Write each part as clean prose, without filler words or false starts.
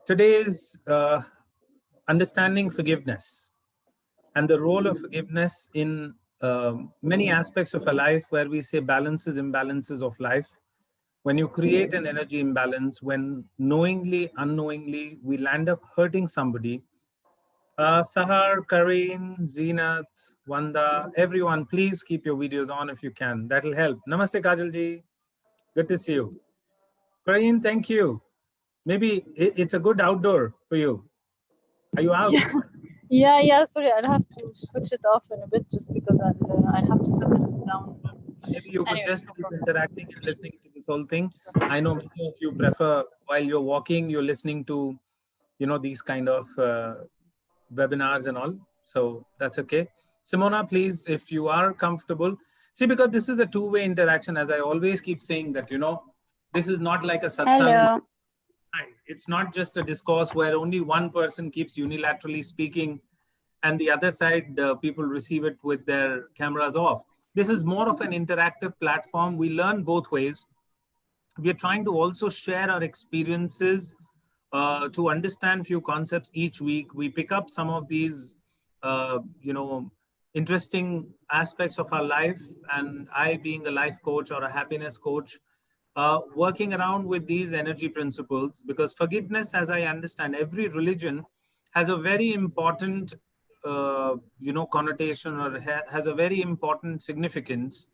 Today is understanding forgiveness and the role of forgiveness in many aspects of a life, where we say balances, imbalances of life. When you create an energy imbalance, when knowingly, unknowingly, we land up hurting somebody. Sahar, Kareen, Zeenat, Wanda, everyone, please keep your videos on if you can. That'll help. Namaste, Kajal ji. Good to see you. Kareen, thank you. Maybe it's a good outdoor for you. Are you out? Yeah. Sorry, I'll have to switch it off in a bit just because I'll have to settle down. Maybe you could Anyway, just no keep problem. interacting and listening to this whole thing. I know many of you prefer while you're walking, you're listening to, these kind of webinars and all. So that's okay. Simona, please, if you are comfortable, see, because this is a two-way interaction, as I always keep saying that, this is not like a satsang. Hello. It's not just a discourse where only one person keeps unilaterally speaking and the other side, people receive it with their cameras off. This is more of an interactive platform. We learn both ways. We are trying to also share our experiences, to understand few concepts each week. We pick up some of these, interesting aspects of our life. And I, being a life coach or a happiness coach, working around with these energy principles, because forgiveness, as I understand, every religion has a very important, connotation, or has a very important significance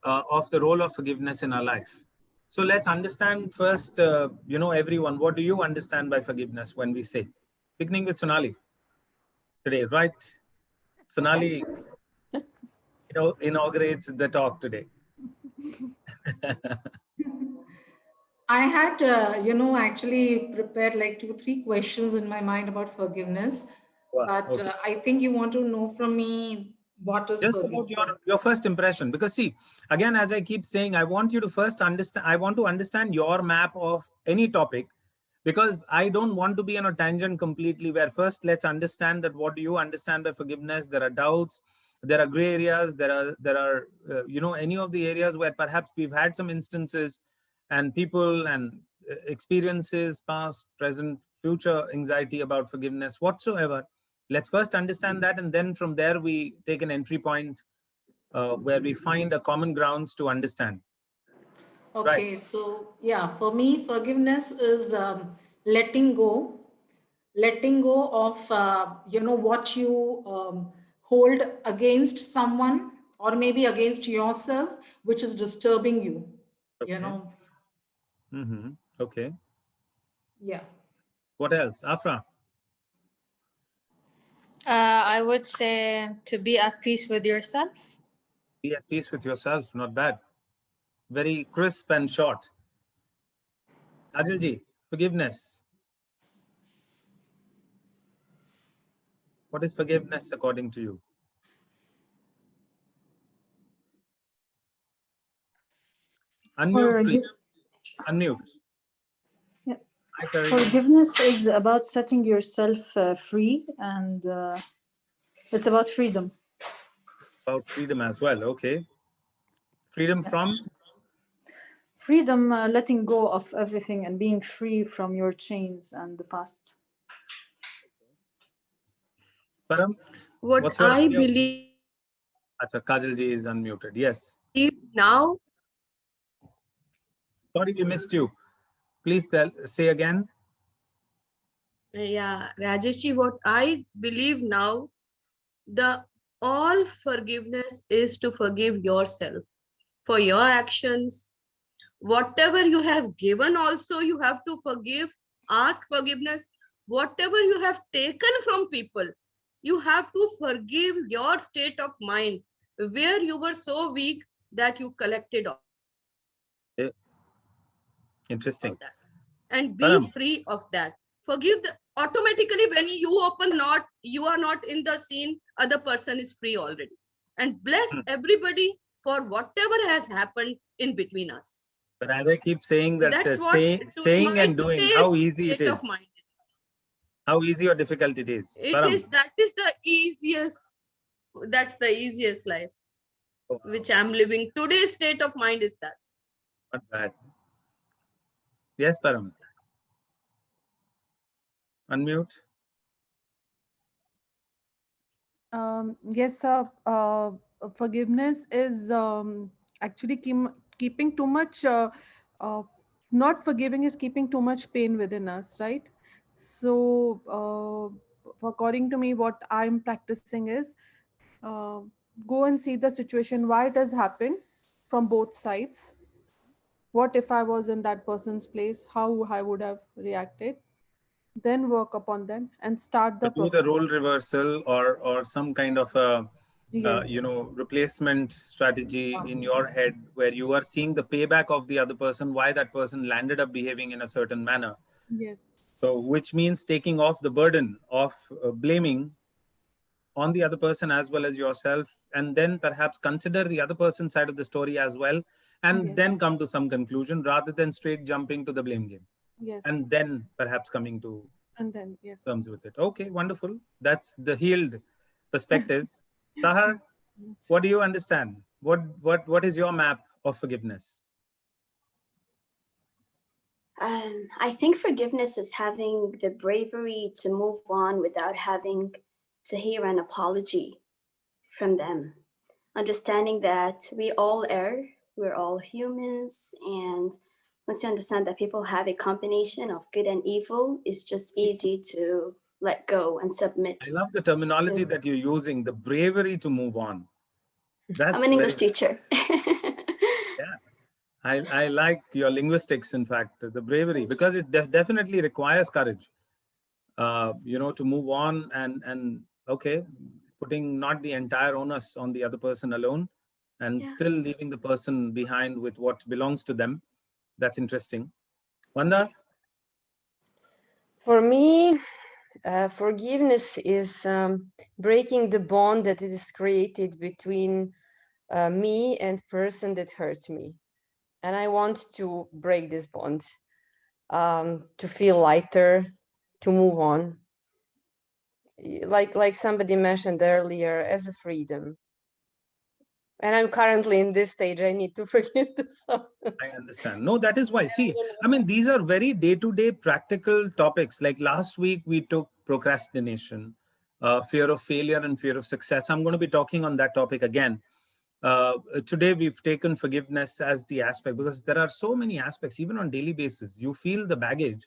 of the role of forgiveness in our life. So let's understand first, everyone, what do you understand by forgiveness when we say? Beginning with Sonali today, right? Sonali, inaugurates the talk today. I had, actually prepared like 2, 3 questions in my mind about forgiveness, Wow, but okay. I think you want to know from me what is Just about forgiveness. your first impression, because see, again, as I keep saying, I want you to first understand, I want to understand your map of any topic, because I don't want to be on a tangent completely, where first let's understand that what do you understand by forgiveness. There are doubts, there are gray areas, there are any of the areas where perhaps we've had some instances and people and experiences, past, present, future anxiety about forgiveness whatsoever. Let's first understand that, and then from there we take an entry point, where we find a common grounds to understand. Right. Okay, so yeah, for me, forgiveness is letting go of what you hold against someone or maybe against yourself, which is disturbing you. You Okay. know, Okay. yeah. What else, Afra? I would say to be at peace with yourself. Be at peace with yourself. Not bad. Very crisp and short. Ajilji, forgiveness. What is forgiveness according to you? Unmute, please. Forgive- Unmute. yeah. Hi, Karim. Forgiveness is about setting yourself free, and it's about freedom. About freedom as well. Okay. Freedom from? Freedom, letting go of everything and being free from your chains and the past. Param? What What's your I idea? believe Acha, Kajalji is unmuted. Yes. now, Sorry, we missed you. Please say again. yeah, Rajeshji, what I believe now, the all forgiveness is to forgive yourself for your actions. Whatever you have given, also you have to forgive, ask forgiveness. Whatever you have taken from people, you have to forgive your state of mind where you were so weak that you collected all Eh, Interesting. that and be Param. free of that. Forgive automatically when you open, not you are not in the scene, other person is free already. And bless everybody for whatever has happened in between us. But as I keep saying So that, that's what saying my and doing, today's how easy it state of is. mind is. How easy or difficult it is. It Param. is that is the easiest, that's the easiest life Oh, which I'm living. Today's state of mind is that. not bad. Yes, Param. Unmute. Yes, sir. Forgiveness is actually keeping too much, not forgiving is keeping too much pain within us, right? So, according to me, what I'm practicing is uh, go and see the situation, why it has happened from both sides. What if I was in that person's place? How I would have reacted? Then work upon them and start To the do the process. role reversal or some kind of a Yes. replacement strategy in your head where you are seeing the payback of the other person, why that person landed up behaving in a certain manner. Yes. So, which means taking off the burden of blaming on the other person as well as yourself, and then perhaps consider the other person's side of the story as well, and Yes. then come to some conclusion rather than straight jumping to the blame game, Yes. and then perhaps coming to And then, yes. terms with it. Okay, wonderful. That's the healed perspectives. Sahar, what do you understand? What is your map of forgiveness? I think forgiveness is having the bravery to move on without having to hear an apology from them. Understanding that we all err, we're all humans, and once you understand that people have a combination of good and evil, it's just easy to let go and submit. I love the terminology that you're using, the bravery to move on. That's I'm an English teacher. Yeah. I like your linguistics, in fact, the bravery, because it definitely requires courage, to move on and okay, putting not the entire onus on the other person alone and still leaving the person behind with what belongs to them. That's interesting. Vanda? For me, forgiveness is breaking the bond that it is created between me and person that hurt me. And I want to break this bond, to feel lighter, to move on. Like somebody mentioned earlier, as a freedom. And I'm currently in this stage. I need to forgive this. I understand. No, that is why. See, I mean, these are very day-to-day practical topics. Like last week, we took procrastination, fear of failure and fear of success. I'm going to be talking on that topic again. Today, we've taken forgiveness as the aspect because there are so many aspects, even on daily basis. You feel the baggage,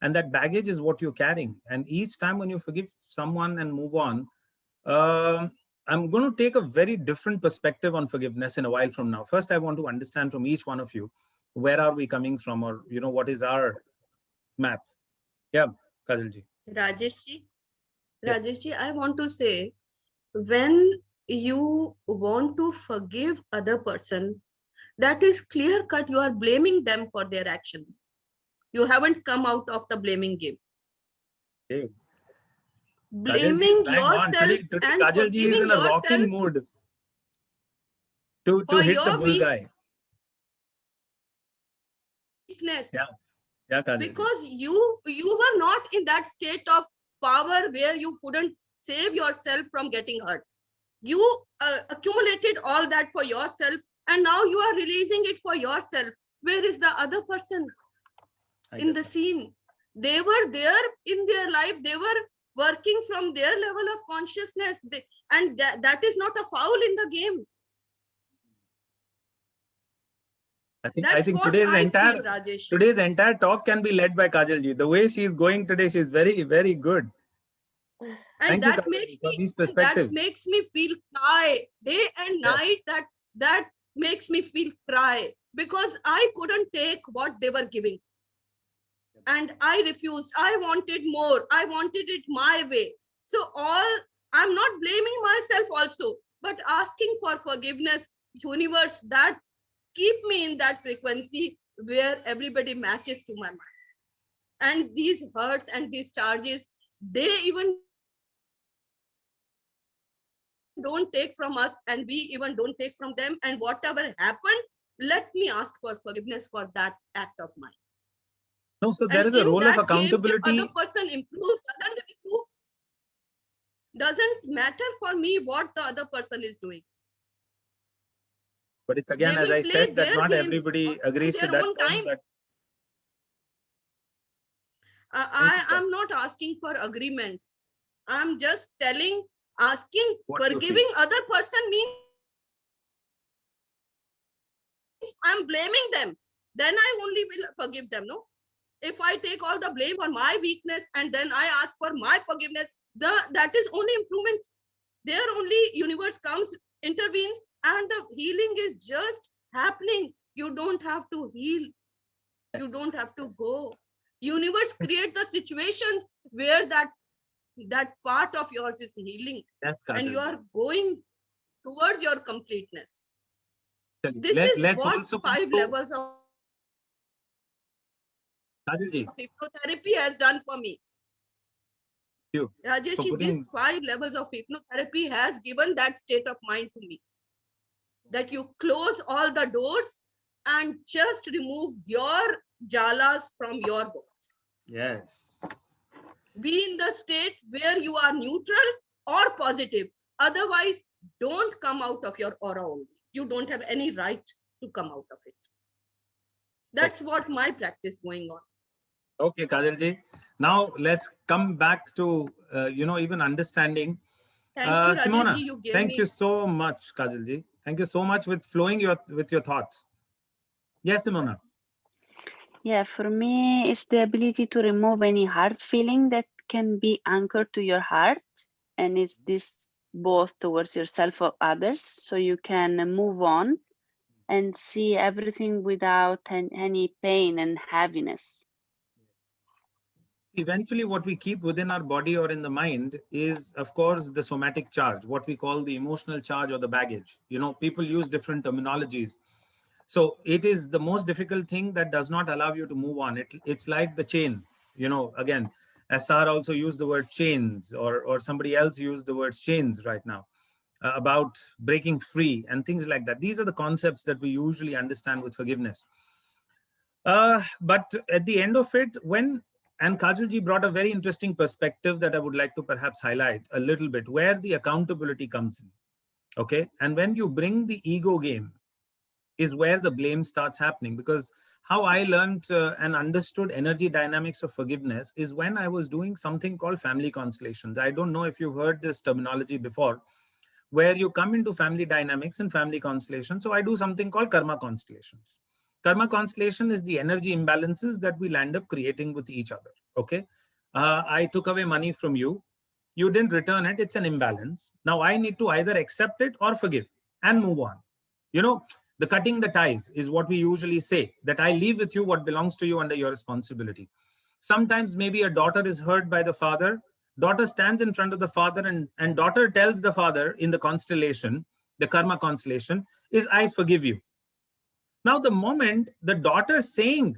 and that baggage is what you're carrying. And each time when you forgive someone and move on, I'm going to take a very different perspective on forgiveness in a while from now. First, I want to understand from each one of you, where are we coming from, or what is our map? Yeah, Kajalji. Rajeshji, Yes. Rajeshji, I want to say, when you want to forgive other person, that is clear cut. You are blaming them for their action. You haven't come out of the blaming game. Okay. Blaming Hang on. yourself Today and Kajalji is forgiving in a yourself rocking mood to for hit the your bullseye. weakness. Yeah, Kajalji. Because you were not in that state of power where you couldn't save yourself from getting hurt. You accumulated all that for yourself, and now you are releasing it for yourself. Where is the other person in the scene? They were there in their life. They were working from their level of consciousness, and that is not a foul in the game. I think today's entire talk can be led by Kajalji. The way she is going today, she is very, very good. And Thank you, that Kajalji, makes me feel cry day and night. That makes me feel cry because I couldn't take what they were giving, and I refused. I wanted more. I wanted it my way. So I'm not blaming myself also, but asking for forgiveness, universe, that keep me in that frequency where everybody matches to my mind. And these hurts and these charges, they even don't take from us, and we even don't take from them. And whatever happened, let me ask for forgiveness for that act of mine. No, so there is a role of accountability. Game, if other person improves, doesn't matter for me what the other person is doing. But it's again, as I said, that not everybody agrees to that. I am not asking for agreement. I'm just asking, What you feel. forgiving other person means I'm blaming them. Then I only will forgive them, no? If I take all the blame for my weakness and then I ask for my forgiveness, that is only improvement. There only universe comes, intervenes, and the healing is just happening. You don't have to heal. You don't have to go. Universe create the situations where that part of yours is healing, Yes, and you Kajal. are going towards your completeness. This is Let's what also 5 go- levels of Kajalji, hypnotherapy has done for me. you Rajesh, for these putting 5 levels of hypnotherapy has given that state of mind to me, that you close all the doors and just remove your jalas from your box. yes. Be in the state where you are neutral or positive. Otherwise, don't come out of your aura only. You don't have any right to come out of it. That's what my practice going on. Okay, Kajalji. Now let's come back to even understanding. Thank you, Simona, Rajesh ji. You gave thank me. you so much, Kajalji. Thank you so much with flowing with your thoughts. Yes, Simona. Yeah, for me, it's the ability to remove any hard feeling that can be anchored to your heart. And it's this both towards yourself or others, so you can move on and see everything without any pain and heaviness. Eventually, what we keep within our body or in the mind is, of course, the somatic charge, what we call the emotional charge or the baggage. People use different terminologies. So it is the most difficult thing that does not allow you to move on. It's like the chain. Again, SR also used the word chains, or somebody else used the words chains right now, about breaking free and things like that. These are the concepts that we usually understand with forgiveness. But at the end of it, and Kajalji brought a very interesting perspective that I would like to perhaps highlight a little bit, where the accountability comes in. Okay. And when you bring the ego game is where the blame starts happening, because how I learned and understood energy dynamics of forgiveness is when I was doing something called family constellations. I don't know if you've heard this terminology before, where you come into family dynamics and family constellation. So I do something called karma constellations. Karma constellation is the energy imbalances that we'll end up creating with each other. Okay. I took away money from you. You didn't return it. It's an imbalance. Now I need to either accept it or forgive and move on. The cutting the ties is what we usually say, that I leave with you what belongs to you under your responsibility. Sometimes maybe a daughter is hurt by the father. Daughter stands in front of the father and daughter tells the father in the constellation, the karma constellation, is I forgive you. Now, the moment the daughter saying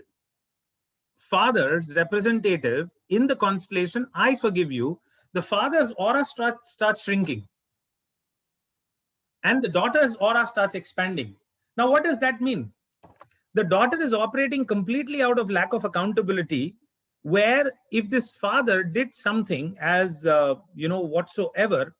father's representative in the constellation, I forgive you, the father's aura starts shrinking. And the daughter's aura starts expanding. Now, what does that mean? The daughter is operating completely out of lack of accountability, where if this father did something as, whatsoever,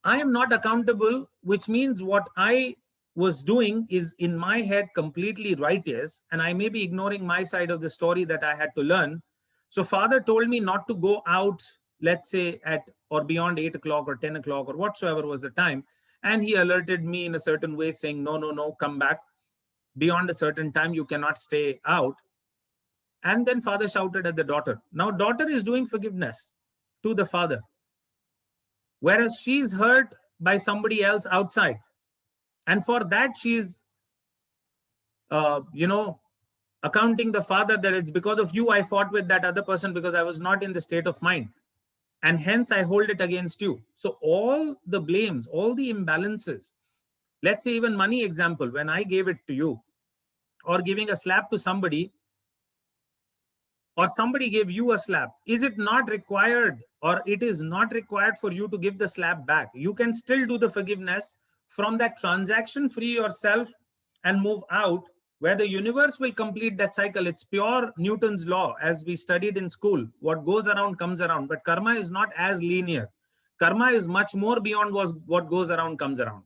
I am not accountable, which means what I was doing is in my head completely righteous, and I may be ignoring my side of the story that I had to learn. So father told me not to go out, let's say at or beyond 8 o'clock or 10 o'clock or whatsoever was the time. And he alerted me in a certain way saying, no, come back. Beyond a certain time, you cannot stay out. And then father shouted at the daughter. Now daughter is doing forgiveness to the father, whereas she's hurt by somebody else outside. And for that, she's, accounting the father that it's because of you I fought with that other person because I was not in the state of mind. And hence I hold it against you. So all the blames, all the imbalances, let's say even money example, when I gave it to you, or giving a slap to somebody, or somebody gave you a slap, is it not required, or it is not required for you to give the slap back? You can still do the forgiveness from that transaction, free yourself and move out, where the universe will complete that cycle. It's pure Newton's law, as we studied in school. What goes around comes around. But karma is not as linear. Karma is much more beyond what goes around comes around.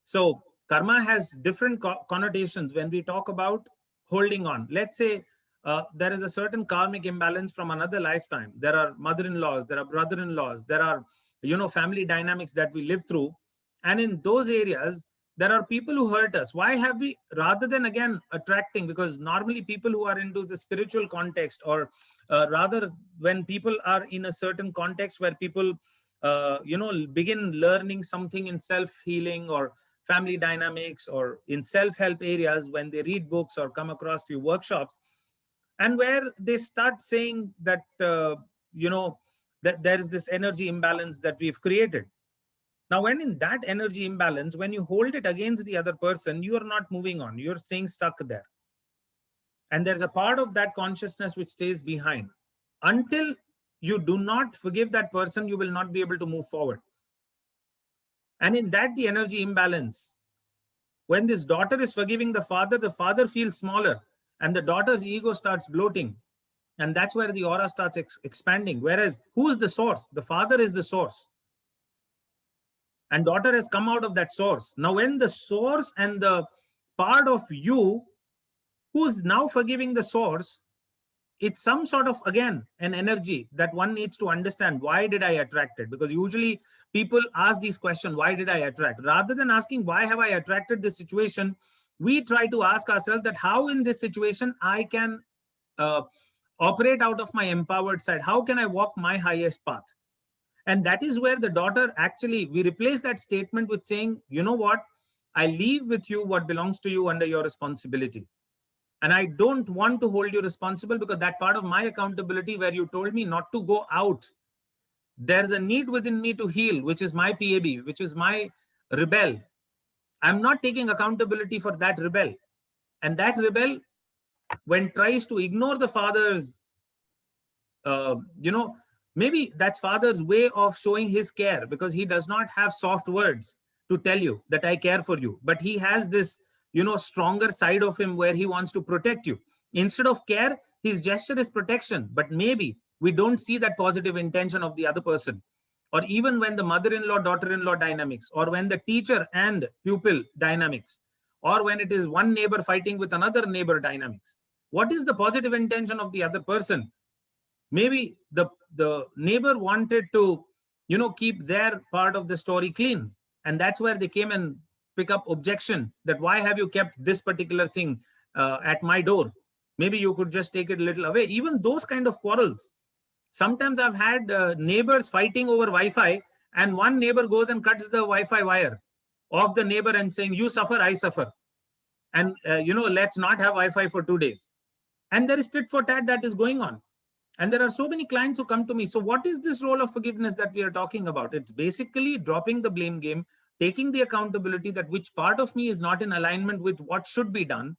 So karma has different connotations when we talk about holding on. Let's say there is a certain karmic imbalance from another lifetime. There are mother-in-laws, there are brother-in-laws, there are, family dynamics that we live through. And in those areas, there are people who hurt us. Why have we, rather than again attracting, because normally people who are into the spiritual context, or rather when people are in a certain context where people, begin learning something in self-healing or family dynamics or in self-help areas, when they read books or come across few workshops, and where they start saying that, that there is this energy imbalance that we've created. Now, when in that energy imbalance, when you hold it against the other person, you are not moving on, you're staying stuck there. And there's a part of that consciousness which stays behind. Until you do not forgive that person, you will not be able to move forward. And in that, the energy imbalance, when this daughter is forgiving the father feels smaller and the daughter's ego starts bloating. And that's where the aura starts expanding. Whereas who is the source? The father is the source. And daughter has come out of that source. Now, when the source and the part of you who's now forgiving the source, it's some sort of, again, an energy that one needs to understand. Why did I attract it? Because usually people ask these questions, why did I attract? Rather than asking, why have I attracted this situation? We try to ask ourselves that how in this situation I can operate out of my empowered side. How can I walk my highest path? And that is where the daughter actually, we replace that statement with saying, you know what? I leave with you what belongs to you under your responsibility. And I don't want to hold you responsible because that part of my accountability where you told me not to go out, there's a need within me to heal, which is my PAB, which is my rebel. I'm not taking accountability for that rebel. And that rebel, when tries to ignore the father's, maybe that's father's way of showing his care, because he does not have soft words to tell you that I care for you. But he has this, stronger side of him where he wants to protect you. Instead of care, his gesture is protection. But maybe we don't see that positive intention of the other person. Or even when the mother-in-law, daughter-in-law dynamics, or when the teacher and pupil dynamics, or when it is one neighbor fighting with another neighbor dynamics. What is the positive intention of the other person? Maybe the neighbor wanted to, keep their part of the story clean. And that's where they came and pick up objection that why have you kept this particular thing at my door? Maybe you could just take it a little away. Even those kind of quarrels. Sometimes I've had neighbors fighting over Wi-Fi, and one neighbor goes and cuts the Wi-Fi wire of the neighbor and saying, you suffer, I suffer. And, let's not have Wi-Fi for 2 days. And there is tit for tat that is going on. And there are so many clients who come to me. So what is this role of forgiveness that we are talking about? It's basically dropping the blame game, taking the accountability that which part of me is not in alignment with what should be done.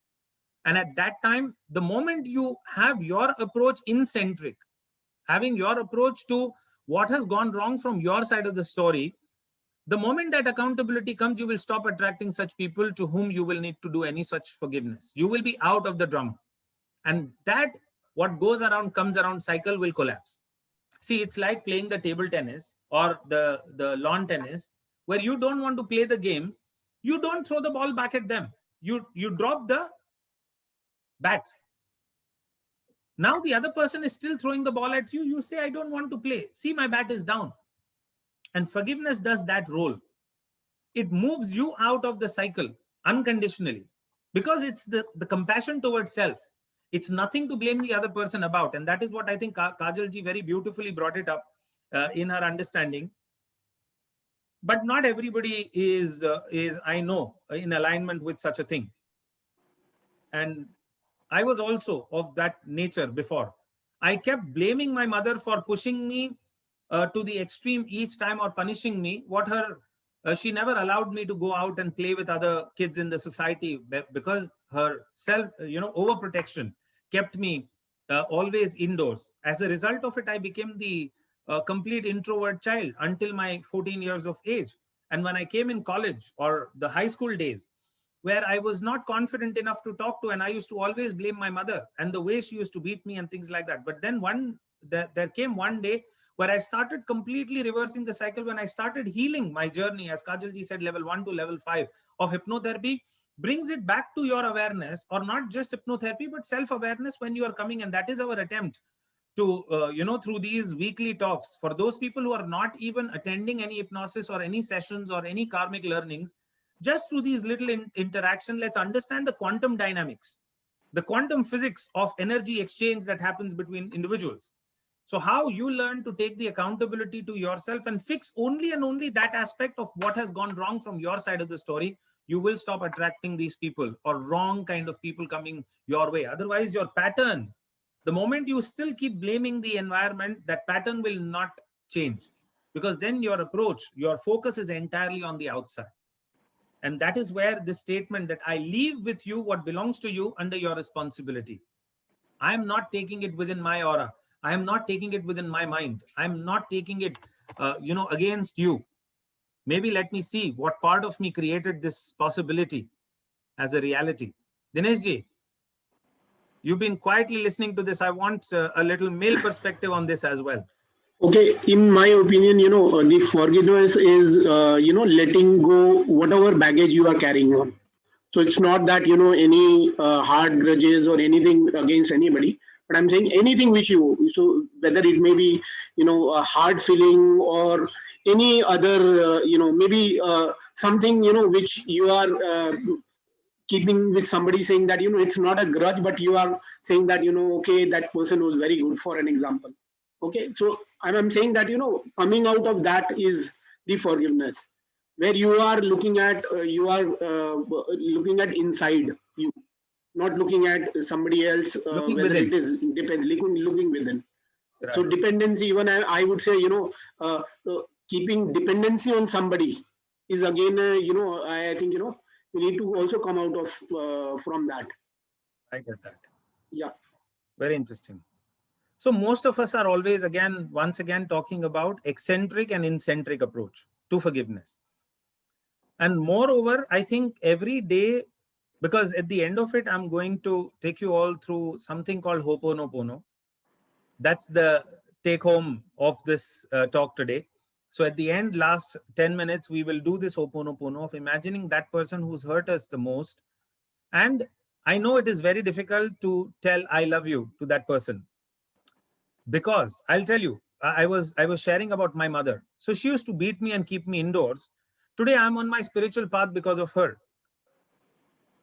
And at that time, the moment you have your approach in-centric, having your approach to what has gone wrong from your side of the story, the moment that accountability comes, you will stop attracting such people to whom you will need to do any such forgiveness. You will be out of the drum. And that what goes around comes around cycle will collapse. See, it's like playing the table tennis or the lawn tennis, where you don't want to play the game. You don't throw the ball back at them. You drop the bat. Now the other person is still throwing the ball at you. You say, I don't want to play. See, my bat is down. And forgiveness does that role. It moves you out of the cycle unconditionally, because it's the compassion towards self. It's nothing to blame the other person about. And that is what I think Kajal ji very beautifully brought it up in her understanding. But not everybody is, I know, in alignment with such a thing. And I was also of that nature before. I kept blaming my mother for pushing me to the extreme each time, or punishing me. She never allowed me to go out and play with other kids in the society, because her overprotection kept me always indoors. As a result of it, I became the complete introvert child until my 14 years of age. And when I came in college or the high school days, where I was not confident enough to talk to, and I used to always blame my mother and the way she used to beat me and things like that. But then there came one day where I started completely reversing the cycle, when I started healing my journey, as Kajal ji said, level 1 to level 5 of hypnotherapy, brings it back to your awareness, or not just hypnotherapy, but self-awareness when you are coming. And that is our attempt to, through these weekly talks, for those people who are not even attending any hypnosis or any sessions or any karmic learnings, just through these little interaction, let's understand the quantum dynamics, the quantum physics of energy exchange that happens between individuals. So how you learn to take the accountability to yourself and fix only and only that aspect of what has gone wrong from your side of the story, you will stop attracting these people or wrong kind of people coming your way. Otherwise, your pattern, the moment you still keep blaming the environment, that pattern will not change, because then your approach, your focus is entirely on the outside. And that is where this statement that I leave with you what belongs to you under your responsibility. I am not taking it within my aura. I am not taking it within my mind. I am not taking it, against you. Maybe let me see what part of me created this possibility as a reality. Dinesh ji, you've been quietly listening to this. I want a little male perspective on this as well. Okay, in my opinion, the forgiveness is, letting go whatever baggage you are carrying on. So it's not that, any hard grudges or anything against anybody, but I'm saying anything which so whether it may be, a hard feeling or any other, maybe something, which you are keeping with somebody, saying that, it's not a grudge, but you are saying that, okay, that person was very good, for an example. Okay, so I'm saying that, coming out of that is the forgiveness, where you are looking at, looking at inside you, not looking at somebody else, Looking whether within. it is looking within. Right. So dependency, even I would say, keeping dependency on somebody is again, I think, we need to also come out of from that. I get that. Yeah. Very interesting. So most of us are always, once again, talking about eccentric and eccentric approach to forgiveness. And moreover, I think every day, because at the end of it, I'm going to take you all through something called Ho'oponopono. That's the take home of this talk today. So at the end, last 10 minutes, we will do this Ho'oponopono of imagining that person who's hurt us the most. And I know it is very difficult to tell I love you to that person, because I'll tell you, I was sharing about my mother. So she used to beat me and keep me indoors. Today, I'm on my spiritual path because of her.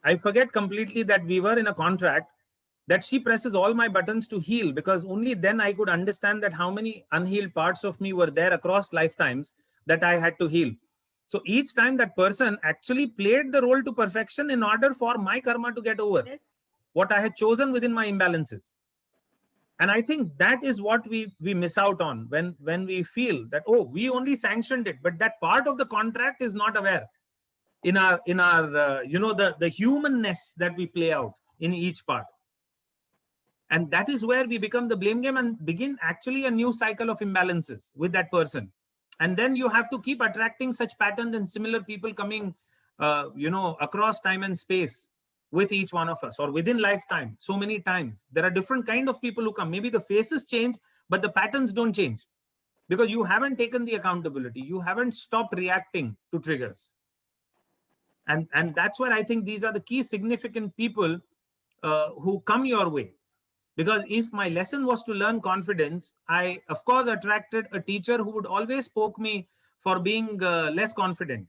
I forget completely that we were in a contract that she presses all my buttons to heal, because only then I could understand that how many unhealed parts of me were there across lifetimes that I had to heal. So each time that person actually played the role to perfection in order for my karma to get over what I had chosen within my imbalances. And I think that is what we miss out on when we feel that, oh, we only sanctioned it, but that part of the contract is not aware in our the humanness that we play out in each part. And that is where we become the blame game and begin actually a new cycle of imbalances with that person. And then you have to keep attracting such patterns and similar people coming, across time and space with each one of us, or within lifetime. So many times there are different kind of people who come. Maybe the faces change, but the patterns don't change, because you haven't taken the accountability. You haven't stopped reacting to triggers. And that's where I think these are the key significant people who come your way. Because if my lesson was to learn confidence, I, of course, attracted a teacher who would always poke me for being less confident.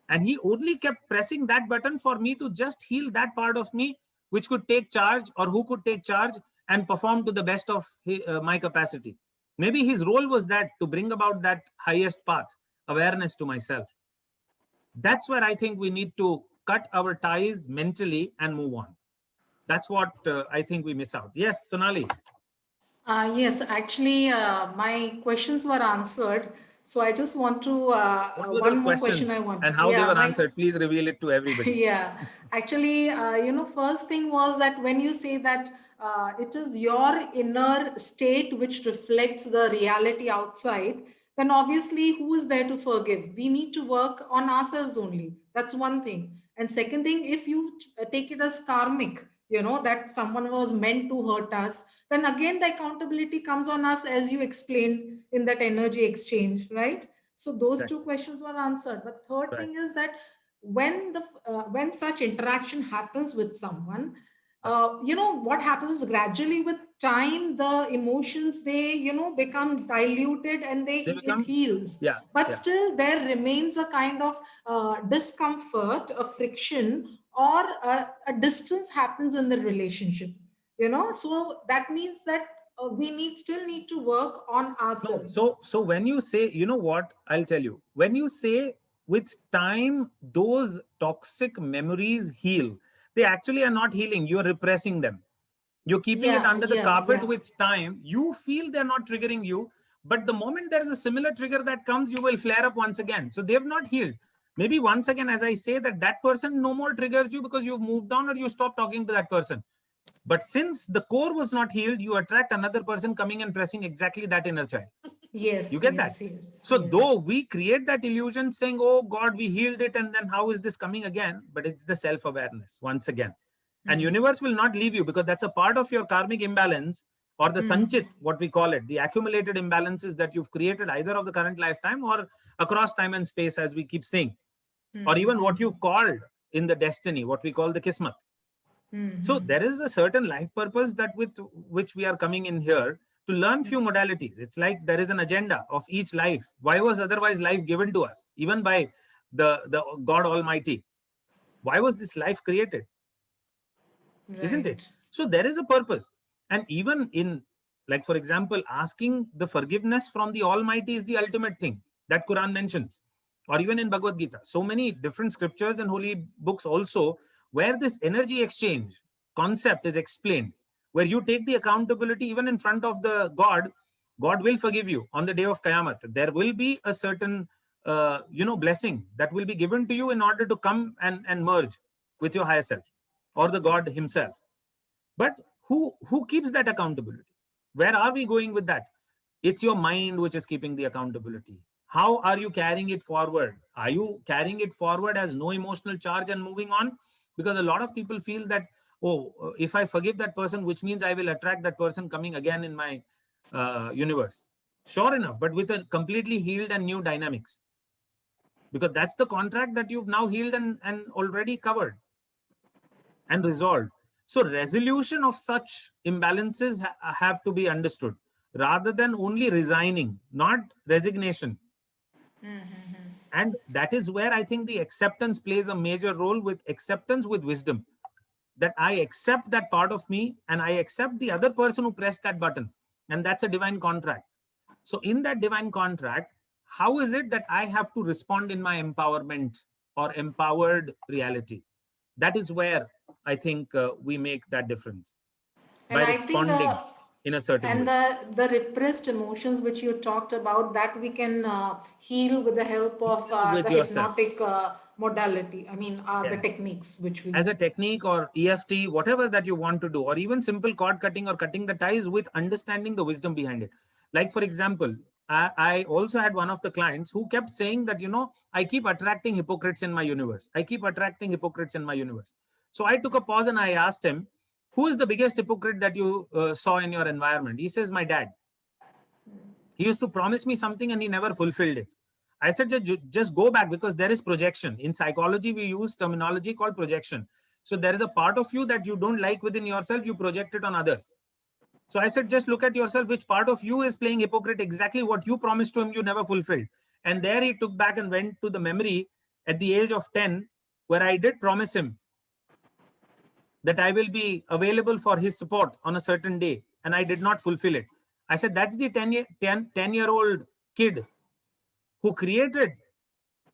And he only kept pressing that button for me to just heal that part of me, which could take charge, or who could take charge and perform to the best of my capacity. Maybe his role was that, to bring about that highest path, awareness to myself. That's where I think we need to cut our ties mentally and move on. That's what I think we miss out. Yes, Sonali. Yes, actually, my questions were answered. So I just want to, What were one those more questions question I want. and how they Yeah, were my- answered? Please reveal it to everybody. Yeah, actually, first thing was that when you say that it is your inner state which reflects the reality outside, then obviously who is there to forgive? We need to work on ourselves only. That's one thing. And second thing, if you take it as karmic, that someone was meant to hurt us, then again the accountability comes on us, as you explained in that energy exchange, right? So those Right. two questions were answered. But third Right. thing is that when such interaction happens with someone, what happens is gradually with time, the emotions, they, become diluted and it heals. Yeah. But yeah. still there remains a kind of discomfort, a friction, or a distance happens in the relationship, so that means that we still need to work on ourselves. So when you say, you know what, I'll tell you, when you say with time, those toxic memories heal, they actually are not healing. You're repressing them. You're keeping it under the carpet with time. You feel they're not triggering you, but the moment there is a similar trigger that comes, you will flare up once again. So they've not healed. Maybe once again, as I say, that person no more triggers you because you've moved on or you stop talking to that person. But since the core was not healed, you attract another person coming and pressing exactly that inner child. Yes. You get that? Yes, so though we create that illusion saying, oh God, we healed it, and then how is this coming again? But it's the self-awareness once again. And universe will not leave you, because that's a part of your karmic imbalance, or the sanchit, what we call it, the accumulated imbalances that you've created either of the current lifetime or across time and space, as we keep saying, or even what you've called in the destiny, what we call the kismat. So there is a certain life purpose that with which we are coming in here to learn few modalities. It's like there is an agenda of each life. Why was otherwise life given to us, even by the God Almighty? Why was this life created? Isn't it? So there is a purpose. And even in, like, for example, asking the forgiveness from the Almighty is the ultimate thing that Quran mentions, or even in Bhagavad Gita. So many different scriptures and holy books also, where this energy exchange concept is explained, where you take the accountability even in front of the God. God will forgive you on the day of Qiyamah. There will be a certain blessing that will be given to you in order to come and merge with your higher self, or the God himself. But who keeps that accountability? Where are we going with that? It's your mind which is keeping the accountability. How are you carrying it forward? Are you carrying it forward as no emotional charge and moving on? Because a lot of people feel that, oh, if I forgive that person, which means I will attract that person coming again in my universe. Sure enough, but with a completely healed and new dynamics. Because that's the contract that you've now healed and already covered and resolved. So resolution of such imbalances have to be understood, rather than only resigning, not resignation. And that is where I think the acceptance plays a major role, with acceptance with wisdom. That I accept that part of me, and I accept the other person who pressed that button. And that's a divine contract. So in that divine contract, how is it that I have to respond in my empowerment or empowered reality? That is where I think we make that difference. And by I responding think in a certain and way. the repressed emotions which you talked about, that we can heal with the help of With the yourself. hypnotic modality. I mean, the Yeah. techniques which we As a technique, or EFT, whatever that you want to do, or even simple cord cutting or cutting the ties, with understanding the wisdom behind it. Like, for example, I also had one of the clients who kept saying that, I keep attracting hypocrites in my universe. I keep attracting hypocrites in my universe. So I took a pause and I asked him, who is the biggest hypocrite that you saw in your environment? He says, my dad. He used to promise me something and he never fulfilled it. I said, just go back, because there is projection. In psychology, we use terminology called projection. So there is a part of you that you don't like within yourself, you project it on others. So I said, just look at yourself, which part of you is playing hypocrite, exactly what you promised to him, you never fulfilled. And there he took back and went to the memory at the age of 10, where I did promise him that I will be available for his support on a certain day, and I did not fulfill it. I said, that's the 10-year-old kid who created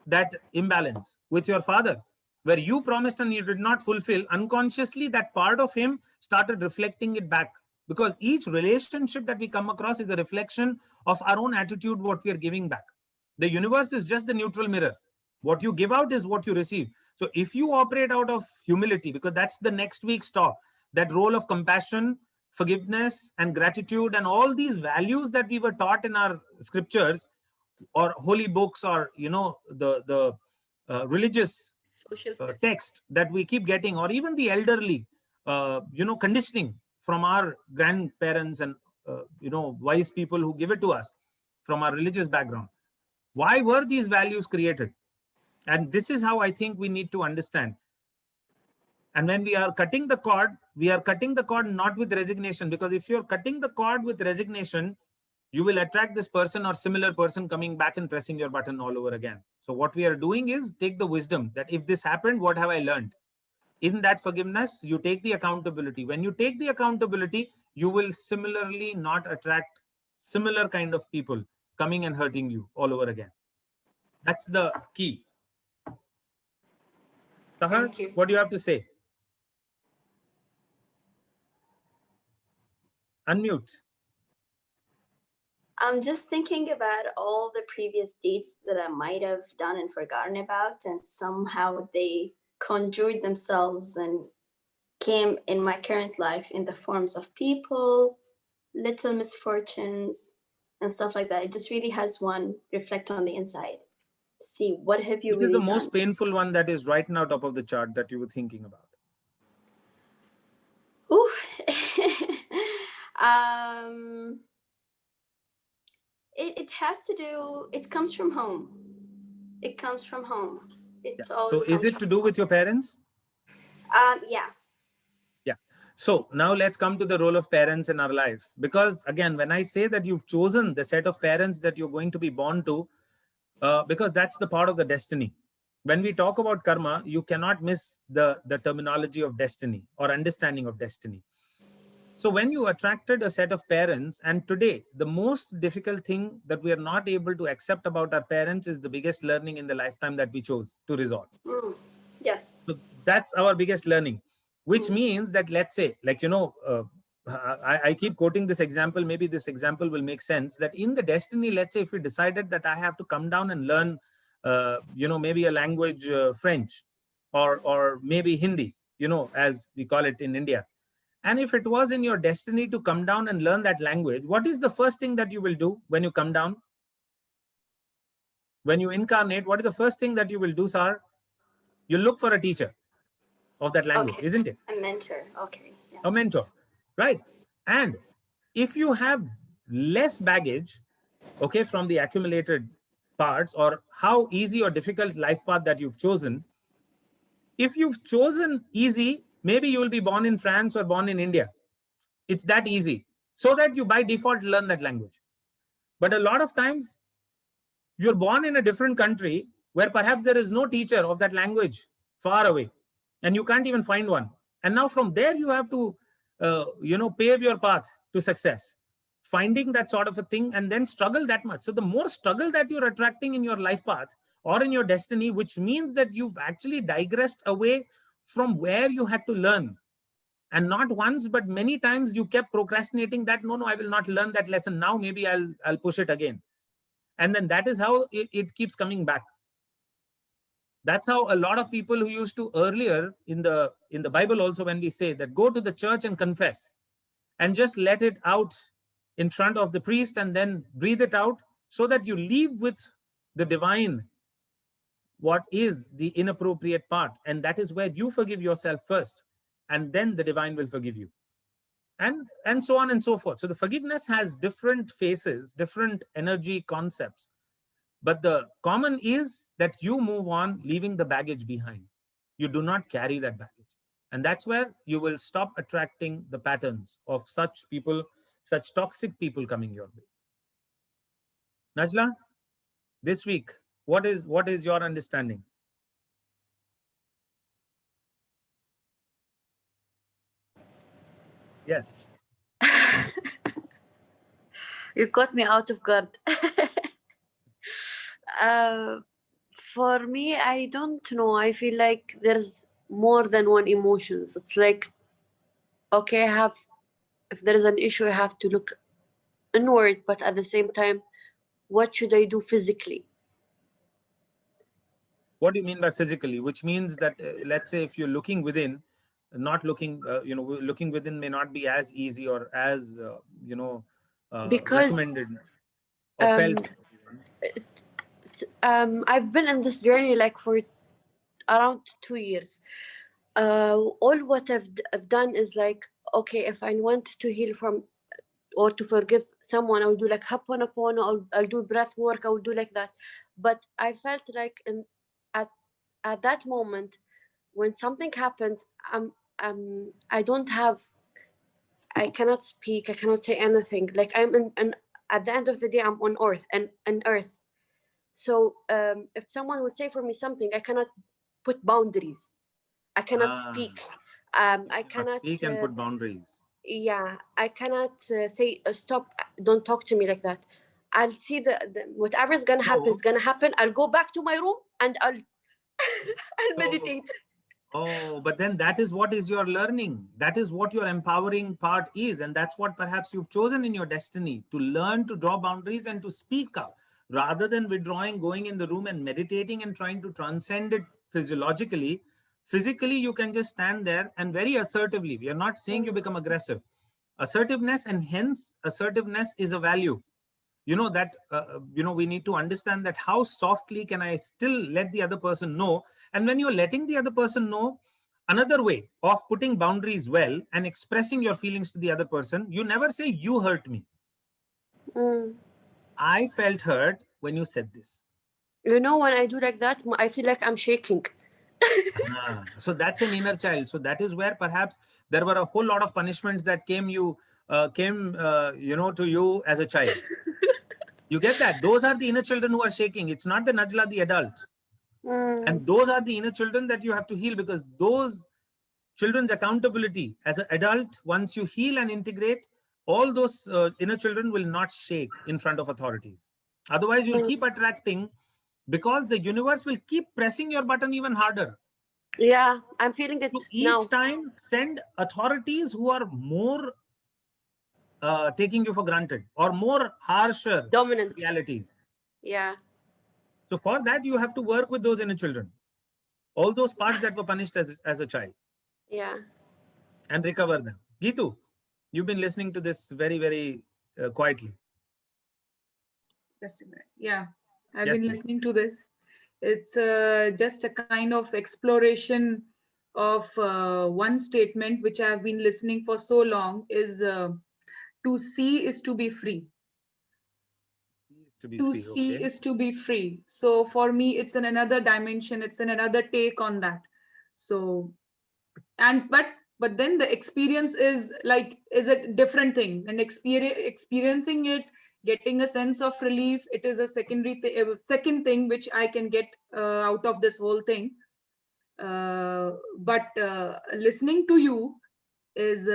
that imbalance with your father, where you promised and you did not fulfill. Unconsciously, that part of him started reflecting it back, because each relationship that we come across is a reflection of our own attitude, what we are giving back. The universe is just the neutral mirror. What you give out is what you receive. So if you operate out of humility, because that's the next week's talk, that role of compassion, forgiveness, and gratitude, and all these values that we were taught in our scriptures or holy books, or the religious text that we keep getting, or even the elderly conditioning from our grandparents and wise people who give it to us from our religious background. Why were these values created? And this is how I think we need to understand. And when we are cutting the cord, we are cutting the cord not with resignation, because if you're cutting the cord with resignation, you will attract this person or similar person coming back and pressing your button all over again. So what we are doing is take the wisdom that if this happened, what have I learned? In that forgiveness, you take the accountability. When you take the accountability, you will similarly not attract similar kind of people coming and hurting you all over again. That's the key. Sahar, Thank you. what do you have to say? Unmute. I'm just thinking about all the previous deeds that I might have done and forgotten about, and somehow they conjured themselves and came in my current life in the forms of people, little misfortunes, and stuff like that. It just really has one reflect on the inside to see what have you Which is really the most done. painful one that is right now top of the chart that you were thinking about? Ooh. It has to do, it comes from home. It comes from home. It's Yeah. always So is comes it from to do with your parents? yeah. Yeah. So now let's come to the role of parents in our life. Because again, when I say that you've chosen the set of parents that you're going to be born to, because that's the part of the destiny. When we talk about karma, you cannot miss the terminology of destiny or understanding of destiny. So when you attracted a set of parents, and today the most difficult thing that we are not able to accept about our parents is the biggest learning in the lifetime that we chose to resolve. Yes. So that's our biggest learning, which means that, let's say, like, I keep quoting this example, maybe this example will make sense, that in the destiny, let's say if we decided that I have to come down and learn, maybe a language, French, or maybe Hindi, as we call it in India. And if it was in your destiny to come down and learn that language, what is the first thing that you will do when you come down? When you incarnate, what is the first thing that you will do, Sar? You look for a teacher of that language, Okay. isn't it? A mentor. Okay. Yeah. A mentor, right? And if you have less baggage, okay, from the accumulated parts, or how easy or difficult life path that you've chosen, if you've chosen easy, maybe you will be born in France or born in India. It's that easy, so that you by default learn that language. But a lot of times you're born in a different country where perhaps there is no teacher of that language far away, and you can't even find one. And now from there you have to pave your path to success, finding that sort of a thing, and then struggle that much. So the more struggle that you're attracting in your life path or in your destiny, which means that you've actually digressed away from where you had to learn. And not once, but many times you kept procrastinating that, no, I will not learn that lesson now, maybe I'll push it again. And then that is how it keeps coming back. That's how a lot of people who used to earlier in the Bible also, when we say that go to the church and confess and just let it out in front of the priest and then breathe it out, so that you leave with the divine what is the inappropriate part. And that is where you forgive yourself first, and then the divine will forgive you. And so on and so forth. So the forgiveness has different faces, different energy concepts. But the common is that you move on, leaving the baggage behind. You do not carry that baggage. And that's where you will stop attracting the patterns of such people, such toxic people coming your way. Najla, this week, what is your understanding? Yes. You caught me out of guard. For me, I don't know. I feel like there's more than one emotions. It's like, okay, if there is an issue, I have to look inward, but at the same time, what should I do physically? What do you mean by physically? Which means that, let's say if you're looking within, not looking, looking within may not be as easy or as, Because recommended or felt. I've been in this journey like for around 2 years. All what I've done is like, okay, if I want to heal from or to forgive someone, I'll do like Ho'oponopono, I'll do breath work, I'll do like that. But I felt like at at that moment, when something happened, I don't have, I cannot speak, I cannot say anything. Like I'm in at the end of the day, I'm on earth. So if someone would say for me something, I cannot put boundaries. I cannot speak. I cannot speak and put boundaries. Yeah, I cannot say stop. Don't talk to me like that. I'll see the whatever is gonna happen is gonna happen. I'll go back to my room and I'll I'll meditate. Oh, but then that is what is your learning. That is what your empowering part is. And that's what perhaps you've chosen in your destiny, to learn to draw boundaries and to speak up rather than withdrawing, going in the room and meditating and trying to transcend it physiologically. Physically, you can just stand there and very assertively. We are not saying you become aggressive. Assertiveness, and hence assertiveness is a value. You know that, we need to understand that how softly can I still let the other person know. And when you're letting the other person know, another way of putting boundaries well and expressing your feelings to the other person, you never say you hurt me. I felt hurt when you said this. You know, when I do like that, I feel like I'm shaking. So that's an inner child. So that is where perhaps there were a whole lot of punishments that came to you as a child. You get that? Those are the inner children who are shaking. It's not the Najla, the adult. And those are the inner children that you have to heal, because those children's accountability as an adult, once you heal and integrate, all those inner children will not shake in front of authorities. Otherwise, you'll keep attracting, because the universe will keep pressing your button even harder. Yeah, I'm feeling it so each time send authorities who are more taking you for granted or more harsher dominant realities. Yeah. So for that, you have to work with those inner children, all those parts that were punished as a child. Yeah. And recover them. Geetu, you've been listening to this very, very quietly. Just a minute. Yeah, I've been listening to this. It's just a kind of exploration of one statement which I've been listening for so long is to see is to be free. To see is to be free. So for me, it's in another dimension. It's in another take on that. So, but then the experience is a different thing. And experiencing it, getting a sense of relief, it is a second thing which I can get out of this whole thing. But listening to you is,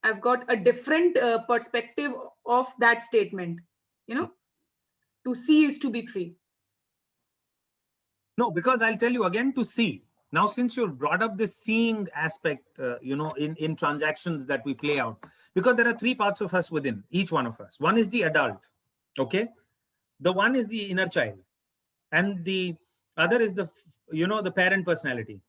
I've got a different perspective of that statement, to see is to be free. No, because I'll tell you again, to see. Now, since you brought up this seeing aspect, in transactions that we play out, because there are three parts of us within each one of us. One is the adult, okay? The one is the inner child, and the other is the parent personality.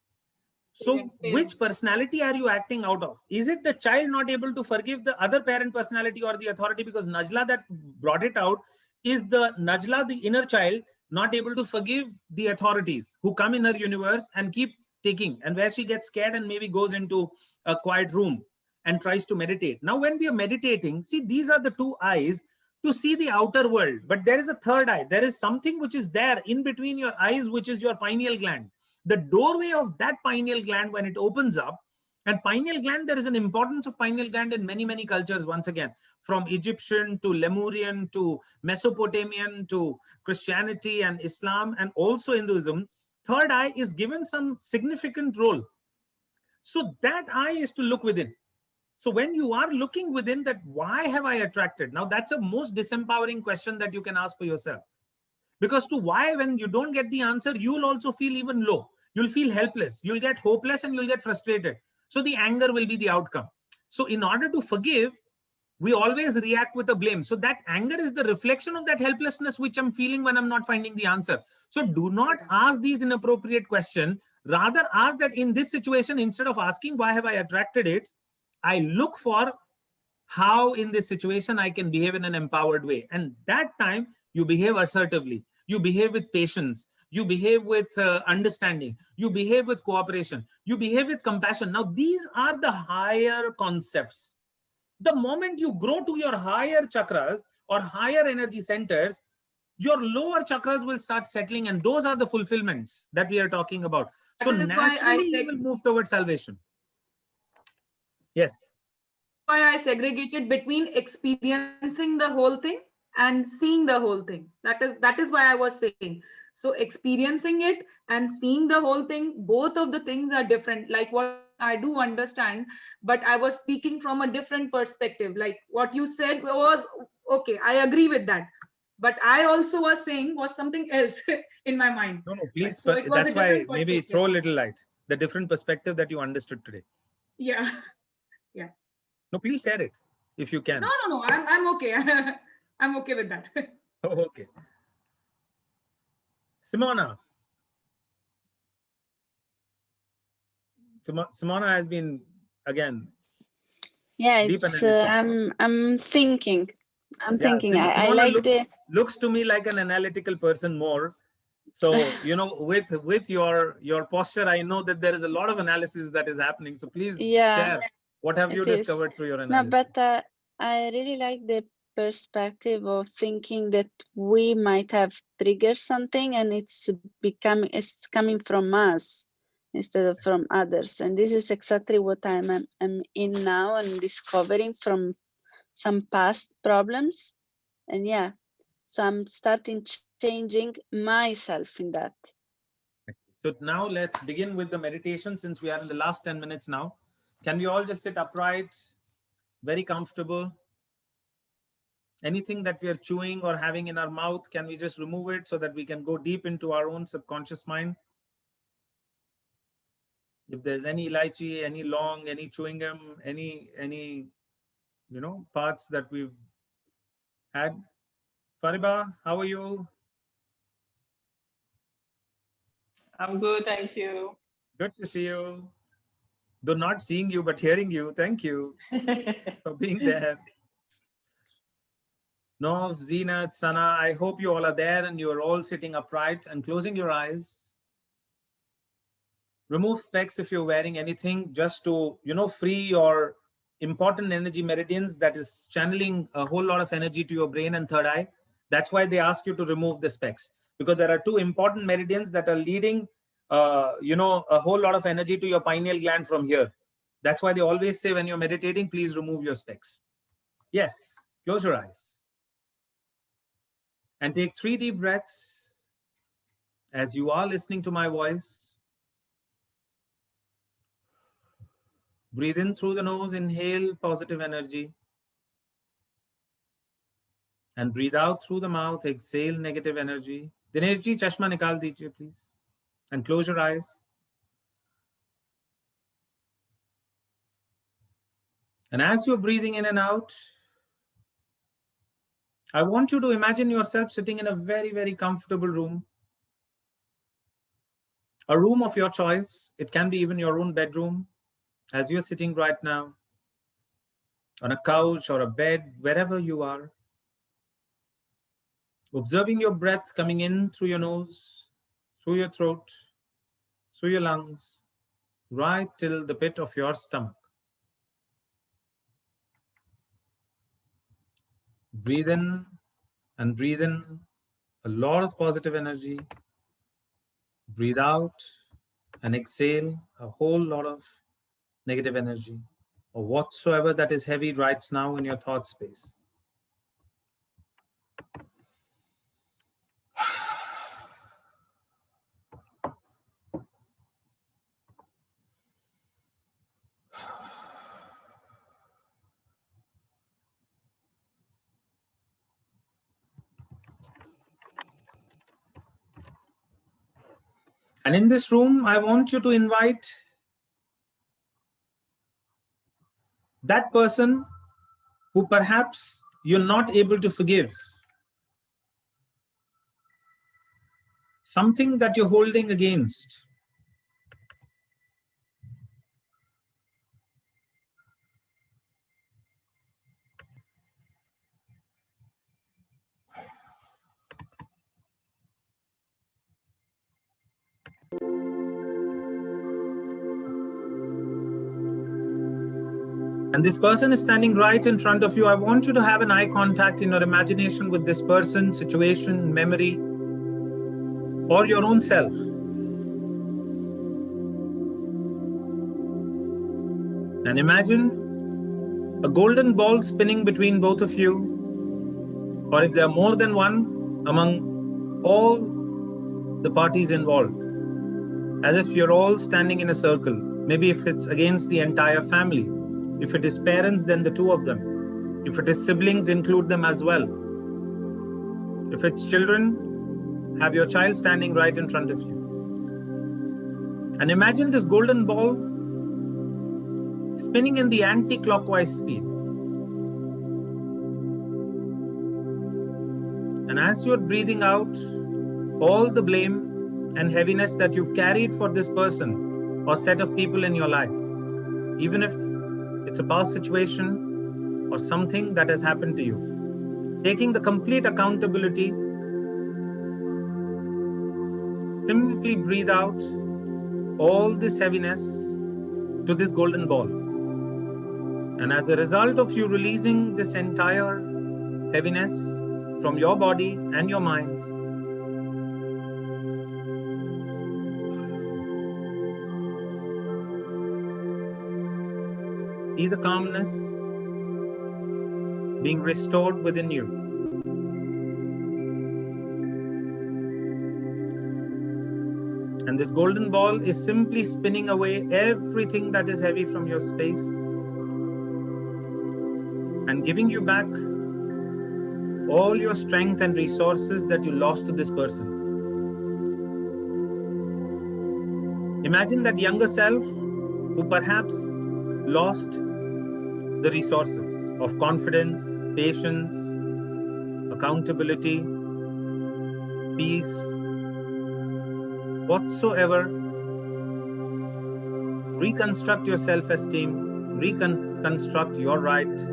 So which personality are you acting out of? Is it the child not able to forgive the other parent personality or the authority? Because Najla that brought it out is the Najla, the inner child, not able to forgive the authorities who come in her universe and keep taking, and where she gets scared and maybe goes into a quiet room and tries to meditate. Now, when we are meditating, see, these are the two eyes to see the outer world, but there is a third eye. There is something which is there in between your eyes, which is your pineal gland. The doorway of that pineal gland, when it opens up, and pineal gland, there is an importance of pineal gland in many, many cultures, once again, from Egyptian to Lemurian to Mesopotamian to Christianity and Islam and also Hinduism. Third eye is given some significant role. So that eye is to look within. So when you are looking within, that why have I attracted? Now that's a most disempowering question that you can ask for yourself. Because to why, when you don't get the answer, you'll also feel even low. You'll feel helpless. You'll get hopeless and you'll get frustrated. So the anger will be the outcome. So in order to forgive, we always react with a blame. So that anger is the reflection of that helplessness which I'm feeling when I'm not finding the answer. So do not ask these inappropriate questions. Rather ask that in this situation, instead of asking why have I attracted it, I look for how in this situation I can behave in an empowered way. And that time you behave assertively. You behave with patience. You behave with understanding. You behave with cooperation. You behave with compassion. Now, these are the higher concepts. The moment you grow to your higher chakras or higher energy centers, your lower chakras will start settling, and those are the fulfillments that we are talking about. So That is why I naturally you will move towards salvation. Yes. Why I segregated between experiencing the whole thing and seeing the whole thing. That is why I was saying. So experiencing it and seeing the whole thing, both of the things are different. Like what I do understand, but I was speaking from a different perspective. Like what you said was okay, I agree with that. But I also was saying was something else in my mind. No, please. So it was That's a why different maybe perspective. throw a little light. The different perspective that you understood today. Yeah. Yeah. No, please share it if you can. No. I'm okay. I'm okay with that. Oh, okay. Simona. Simona has been, again, Yeah, deep it's analysis. I'm thinking. I Simona like looks to me like an analytical person more. So, you know, with your posture, I know that there is a lot of analysis that is happening. So please share. What have you discovered through your analysis? No, but I really like the perspective of thinking that we might have triggered something and it's coming from us instead of from others. And this is exactly what I'm in now and discovering from some past problems. And yeah, so I'm starting changing myself in that. So now let's begin with the meditation, since we are in the last 10 minutes now. Can we all just sit upright, very comfortable? Anything that we are chewing or having in our mouth, can we just remove it so that we can go deep into our own subconscious mind? If there's any lychee, any long, any chewing gum, any parts that we've had. Fariba, how are you? I'm good, thank you. Good to see you. Though not seeing you, but hearing you. Thank you for being there. No, Zeenat, Sana, I hope you all are there and you are all sitting upright and closing your eyes. Remove specs if you're wearing anything, just to, free your important energy meridians that is channeling a whole lot of energy to your brain and third eye. That's why they ask you to remove the specs, because there are two important meridians that are leading, a whole lot of energy to your pineal gland from here. That's why they always say when you're meditating, please remove your specs. Yes, close your eyes. And take 3 deep breaths as you are listening to my voice. Breathe in through the nose, inhale positive energy. And breathe out through the mouth, exhale negative energy. Dinesh ji, chashma nikal dijiye, please. And close your eyes. And as you're breathing in and out, I want you to imagine yourself sitting in a very, very comfortable room. A room of your choice. It can be even your own bedroom, as you're sitting right now, on a couch or a bed, wherever you are. Observing your breath coming in through your nose, through your throat, through your lungs, right till the pit of your stomach. Breathe in and breathe in a lot of positive energy. Breathe out and exhale a whole lot of negative energy or whatsoever that is heavy right now in your thought space. And in this room, I want you to invite that person who perhaps you're not able to forgive. Something that you're holding against. And this person is standing right in front of you. I want you to have an eye contact in your imagination with this person, situation, memory, or your own self. And imagine a golden ball spinning between both of you, or if there are more than one, among all the parties involved, as if you're all standing in a circle. Maybe if it's against the entire family. If it is parents, then the two of them. If it is siblings, include them as well. If it's children, have your child standing right in front of you. And imagine this golden ball spinning in the anti-clockwise speed. And as you're breathing out all the blame and heaviness that you've carried for this person or set of people in your life, even if it's a past situation or something that has happened to you, taking the complete accountability, simply breathe out all this heaviness to this golden ball. And as a result of you releasing this entire heaviness from your body and your mind, see the calmness being restored within you. And this golden ball is simply spinning away everything that is heavy from your space and giving you back all your strength and resources that you lost to this person. Imagine that younger self who perhaps lost the resources of confidence, patience, accountability, peace, whatsoever. Reconstruct your self-esteem, reconstruct your right to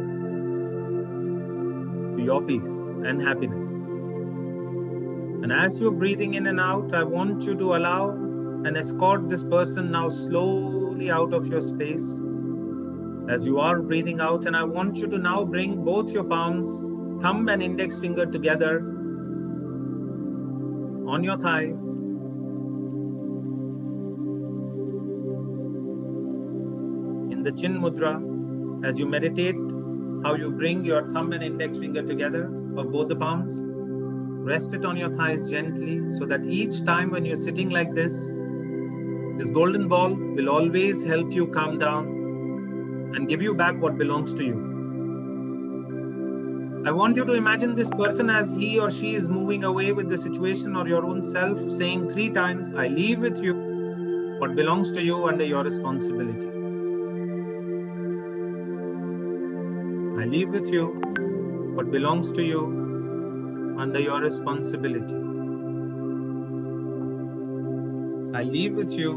your peace and happiness. And as you're breathing in and out, I want you to allow and escort this person now slowly out of your space as you are breathing out. And I want you to now bring both your palms, thumb and index finger together on your thighs. In the Chin Mudra, as you meditate, how you bring your thumb and index finger together of both the palms. Rest it on your thighs gently so that each time when you're sitting like this golden ball will always help you calm down and give you back what belongs to you. I want you to imagine this person as he or she is moving away with the situation or your own self, saying 3 times, I leave with you what belongs to you under your responsibility. I leave with you what belongs to you under your responsibility. I leave with you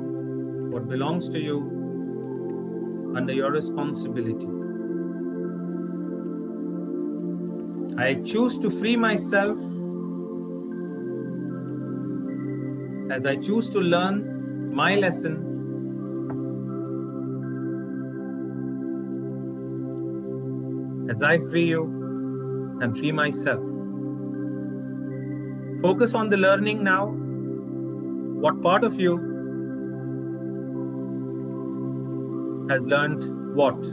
what belongs to you under your responsibility. I choose to free myself as I choose to learn my lesson as I free you and free myself. Focus on the learning now. What part of you has learned what?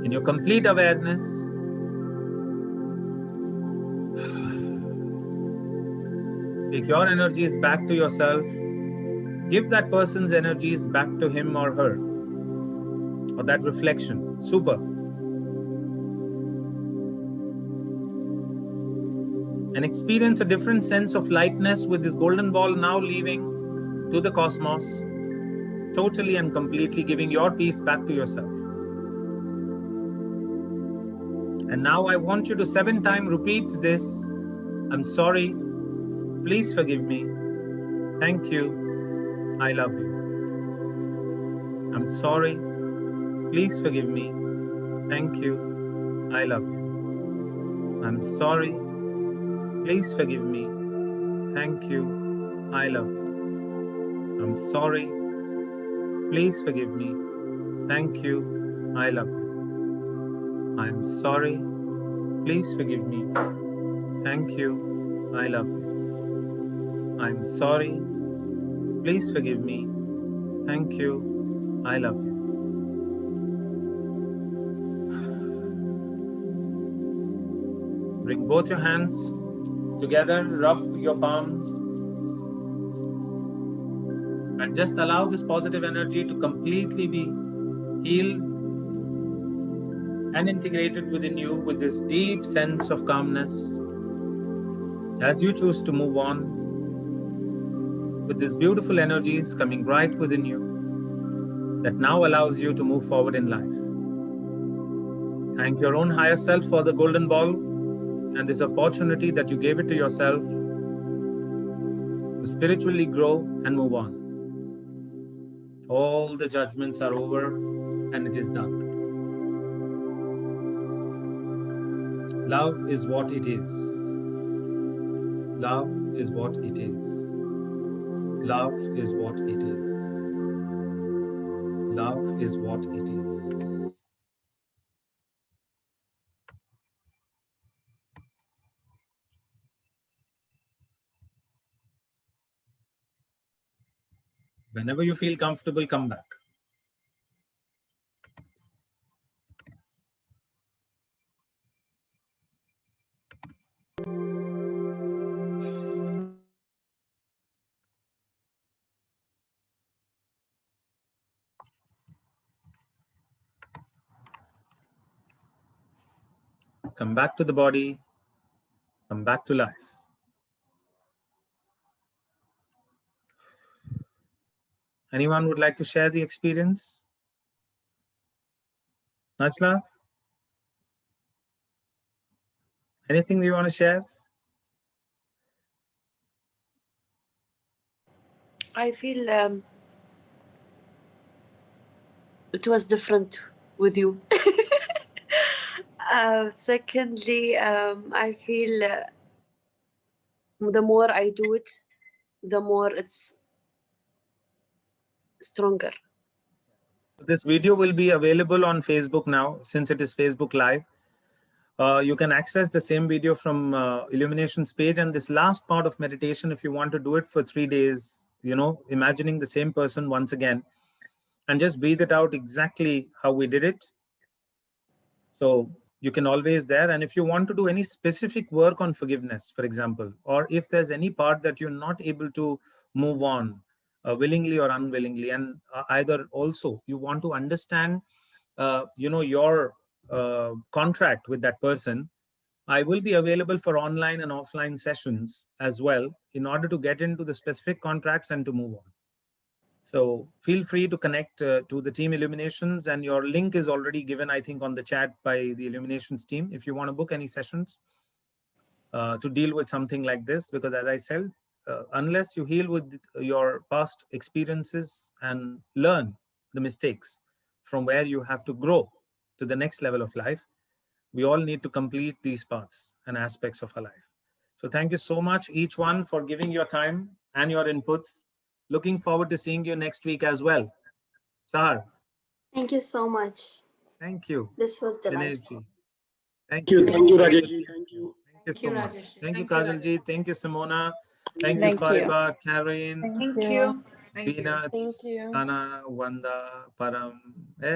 In your complete awareness, take your energies back to yourself. Give that person's energies back to him or her, or that reflection. Super. And experience a different sense of lightness with this golden ball now leaving to the cosmos, totally and completely giving your peace back to yourself. And now I want you to 7 times repeat this. I'm sorry. Please forgive me. Thank you. I love you. I'm sorry. Please forgive me. Thank you. I love you. I'm sorry. Please forgive me. Thank you. I love you. I'm sorry. Please forgive me. Thank you. I love you. I'm sorry. Please forgive me. Thank you. I love you. I'm sorry. Please forgive me. Thank you. I love you. Bring both your hands together, rub your palms, and just allow this positive energy to completely be healed and integrated within you with this deep sense of calmness as you choose to move on with these beautiful energies coming right within you that now allows you to move forward in life. Thank your own higher self for the golden ball and this opportunity that you gave it to yourself to spiritually grow and move on. All the judgments are over and it is done. Love is what it is. Love is what it is. Love is what it is. Love is what it is. Whenever you feel comfortable, come back. Come back to the body. Come back to life. Anyone would like to share the experience? Najla? Anything you want to share? I feel it was different with you. Secondly, I feel the more I do it, the more it's stronger. This video will be available on Facebook now, since it is Facebook Live. You can access the same video from Illuminations page, and this last part of meditation, if you want to do it for 3 days, imagining the same person once again, and just breathe it out exactly how we did it. So you can always there. And if you want to do any specific work on forgiveness, for example, or if there's any part that you're not able to move on willingly or unwillingly, and either also you want to understand, your contract with that person, I will be available for online and offline sessions as well in order to get into the specific contracts and to move on. So feel free to connect to the team Illuminations, and your link is already given, I think, on the chat by the Illuminations team if you want to book any sessions to deal with something like this. Because as I said, unless you heal with your past experiences and learn the mistakes from where you have to grow to the next level of life, we all need to complete these parts and aspects of our life. So thank you so much, each one, for giving your time and your inputs. Looking forward to seeing you next week as well. Sahar. Thank you so much. Thank you. This was delightful. Dinesh ji. Thank you. Thank you, Rajesh ji. Thank you. Thank you so much. Rajesh. Thank you, Thank you, Kajal ji. Rajesh. Thank you, Simona. Thank you, Thank you. Faiba, Karen, Thank you. Thank you. Peanuts, Thank you. Sana, Wanda, Param.